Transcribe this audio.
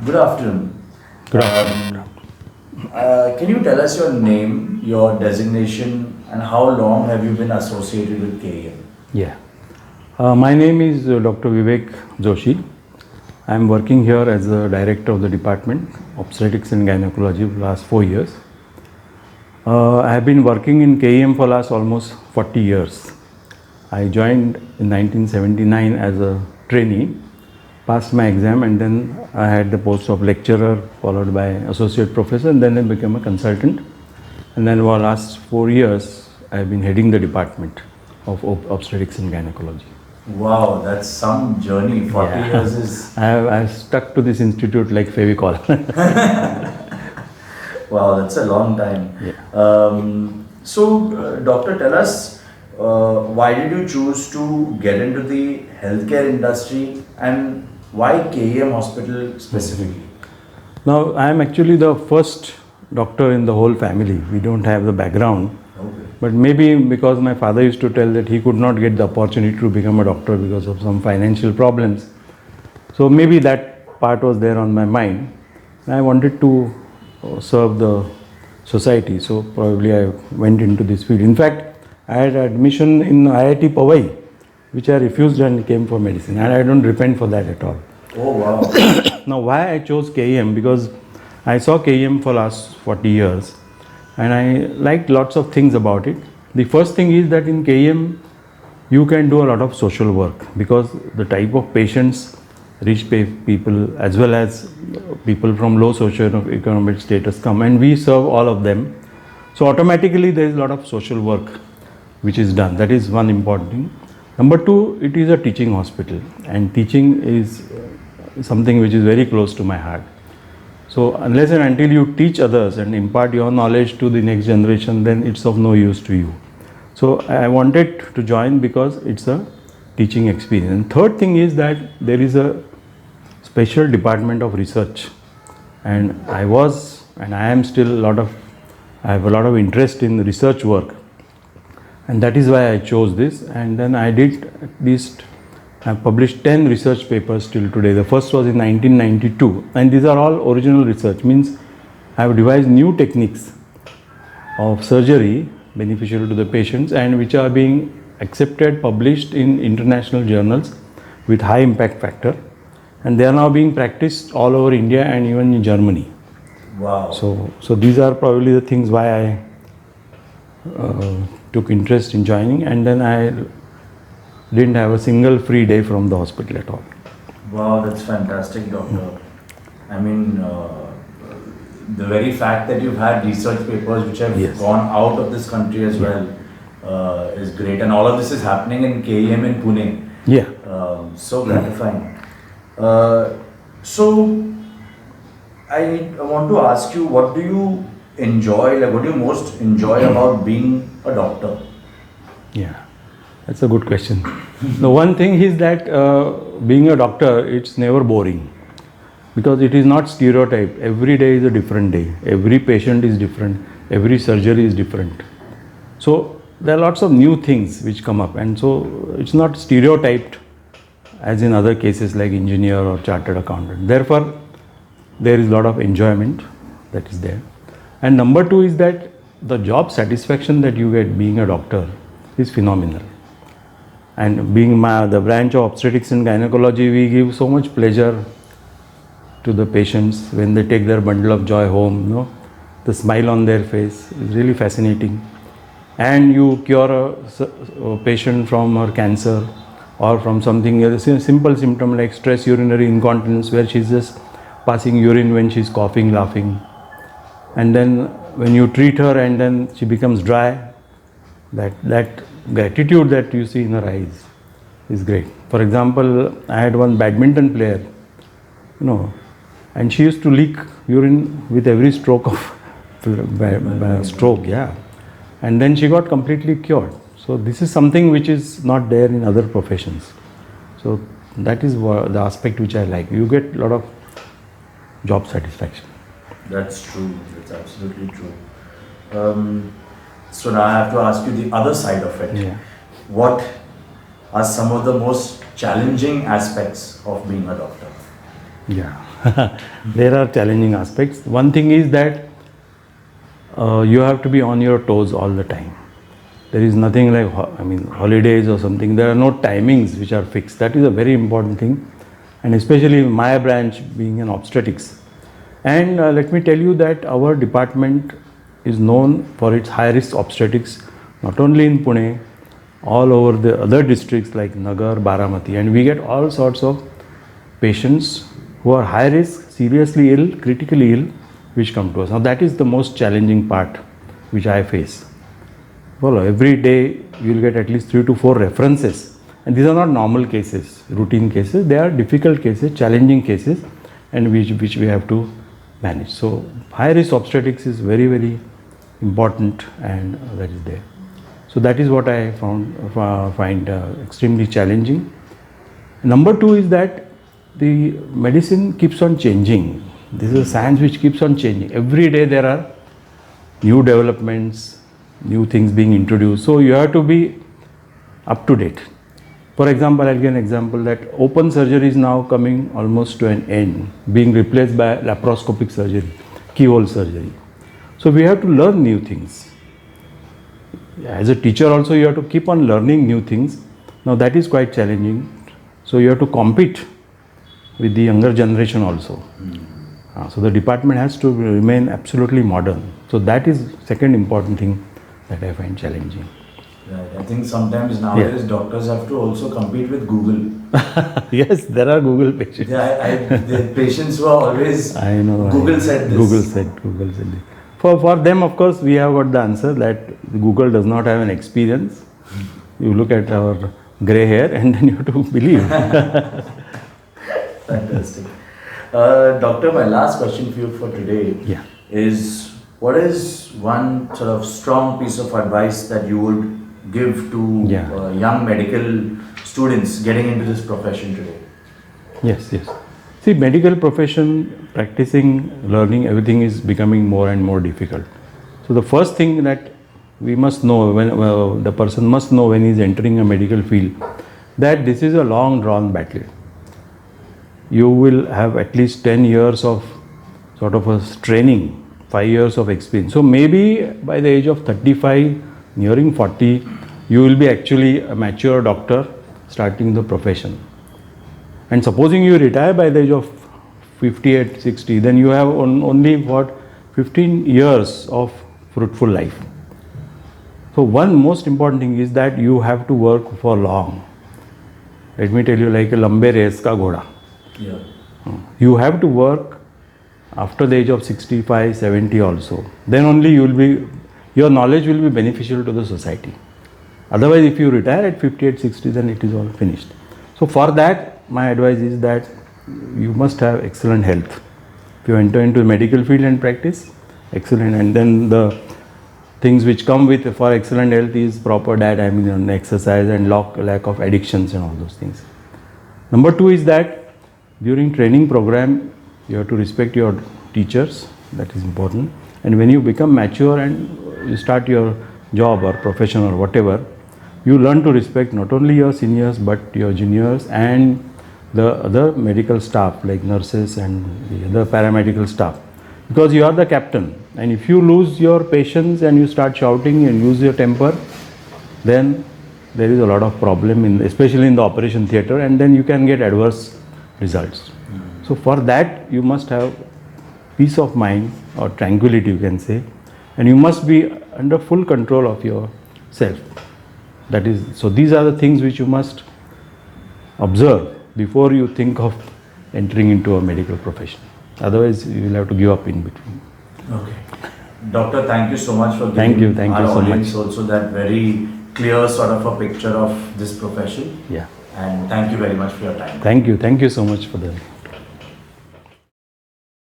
Good afternoon. Good afternoon. Can you tell us your name, your designation, and how long have you been associated with KEM? Yeah. My name is Dr. Vivek Joshi. I am working here as the director of the department, Obstetrics and Gynecology, for the last 4 years. I have been working in KEM for last almost 40 years. I joined in 1979 as a trainee, passed my exam, and then I had the post of lecturer followed by associate professor, and then I became a consultant. And then for the last 4 years, I have been heading the department of obstetrics and gynecology. Wow, that's some journey. 40 Yeah. years is. I stuck to this institute like Fevicol. Wow, that's a long time. Doctor, tell us why did you choose to get into the healthcare industry and why KEM Hospital specifically? Now, I am actually the first doctor in the whole family. We don't have the background. Okay. But maybe because my father used to tell that he could not get the opportunity to become a doctor because of some financial problems. So maybe that part was there on my mind. I wanted to serve the society. So probably I went into this field. In fact, I had admission in IIT Powai, which I refused and came for medicine. And I don't repent for that at all. Oh, wow. Now, why I chose KEM? Because I saw KEM for last 40 years and I liked lots of things about it. The first thing is that in KEM, you can do a lot of social work because the type of patients, rich people as well as people from low socio-economic status come, and we serve all of them. So automatically there is a lot of social work which is done. That is one important thing. Number two, it is a teaching hospital, and teaching is something which is very close to my heart. So unless and until you teach others and impart your knowledge to the next generation, then it's of no use to you. So I wanted to join because it's a teaching experience. And third thing is that there is a special department of research, and I am still I have a lot of interest in research work, and that is why I chose this. And then I did I have published 10 research papers till today. The first was in 1992, and these are all original research, means I have devised new techniques of surgery beneficial to the patients and which are being accepted, published in international journals with high impact factor, and they are now being practiced all over India and even in Germany. Wow. So these are probably the things why I took interest in joining, and then I didn't have a single free day from the hospital at all. Wow, that's fantastic, doctor. I mean, the very fact that you've had research papers which have Yes. gone out of this country as well is great. And all of this is happening in KEM in Pune. Yeah. So gratifying. So, I want to ask you, what do you enjoy, like what do you most enjoy about being a doctor? Yeah, that's a good question. The one thing is that being a doctor, it's never boring because it is not stereotyped. Every day is a different day. Every patient is different. Every surgery is different. So there are lots of new things which come up, and so it's not stereotyped as in other cases like engineer or chartered accountant. Therefore, there is a lot of enjoyment that is there. And number two is that the job satisfaction that you get being a doctor is phenomenal. And being the branch of obstetrics and gynecology, we give so much pleasure to the patients when they take their bundle of joy home. You know, the smile on their face is really fascinating. And you cure a patient from her cancer or from something else, a simple symptom like stress urinary incontinence, where she's just passing urine when she's coughing, laughing. And then when you treat her and then she becomes dry, that gratitude that you see in her eyes is great. For example, I had one badminton player, and she used to leak urine with every stroke of stroke, yeah. And then she got completely cured. So this is something which is not there in other professions. So that is the aspect which I like. You get a lot of job satisfaction. That's true. That's absolutely true. So now I have to ask you the other side of it. Yeah. What are some of the most challenging aspects of being a doctor? Yeah, there are challenging aspects. One thing is that you have to be on your toes all the time. There is nothing like, holidays or something. There are no timings which are fixed. That is a very important thing. And especially my branch being an obstetrics. And let me tell you that our department is known for its high risk obstetrics, not only in Pune, all over the other districts like Nagar, Baramati. And we get all sorts of patients who are high risk, seriously ill, critically ill, which come to us. Now that is the most challenging part which I face. Well, every day you will get at least 3 to 4 references, and these are not normal cases, routine cases. They are difficult cases, challenging cases, and which we have to manage. So high risk obstetrics is very, very important, and that is there. So that is what I find extremely challenging. Number 2 is that the medicine keeps on changing. This is a science which keeps on changing. Every day there are new developments, new things being introduced. So you have to be up to date. For example, I'll give an example that open surgery is now coming almost to an end, being replaced by laparoscopic surgery, keyhole surgery. So we have to learn new things. As a teacher also you have to keep on learning new things. Now that is quite challenging. So you have to compete with the younger generation also. So the department has to remain absolutely modern. So that is second important thing that I find challenging. Right. I think sometimes nowadays doctors have to also compete with Google. Yes, there are Google patients. Yeah, the patients who are always, I know. Google said this. Google said this. For them, of course, we have got the answer that Google does not have an experience. You look at our grey hair and then you have to believe. Fantastic. Doctor, my last question for you for today is, what is one sort of strong piece of advice that you would give to young medical students getting into this profession today? Yes. See, medical profession, practicing, learning, everything is becoming more and more difficult. So the first thing that we must know, when the person must know when he is entering a medical field, that this is a long drawn battle. You will have at least 10 years of sort of a training, 5 years of experience. So maybe by the age of 35, nearing 40, you will be actually a mature doctor starting the profession. And supposing you retire by the age of 58, 60, then you have only 15 years of fruitful life. So one most important thing is that you have to work for long. Let me tell you, like a lambe race ka ghoda. Yeah. You have to work after the age of 65, 70 also. Then only your knowledge will be beneficial to the society. Otherwise, if you retire at 58, 60, then it is all finished. So for that, my advice is that you must have excellent health. If you enter into the medical field and practice, excellent. And then the things which come with for excellent health is proper diet, exercise and lack of addictions and all those things. Number 2 is that during training program, you have to respect your teachers. That is important. And when you become mature and you start your job or profession or whatever, you learn to respect not only your seniors but your juniors and the other medical staff like nurses and the other paramedical staff, because you are the captain. And if you lose your patience and you start shouting and lose your temper, then there is a lot of problem especially in the operation theatre, and then you can get adverse results. So for that you must have peace of mind or tranquility, you can say, and you must be under full control of yourself. That is, so these are the things which you must observe before you think of entering into a medical profession. Otherwise you will have to give up in between. Okay. Doctor, thank you so much for giving our audience also that very clear sort of a picture of this profession. Yeah. And thank you very much for your time. Thank you so much for the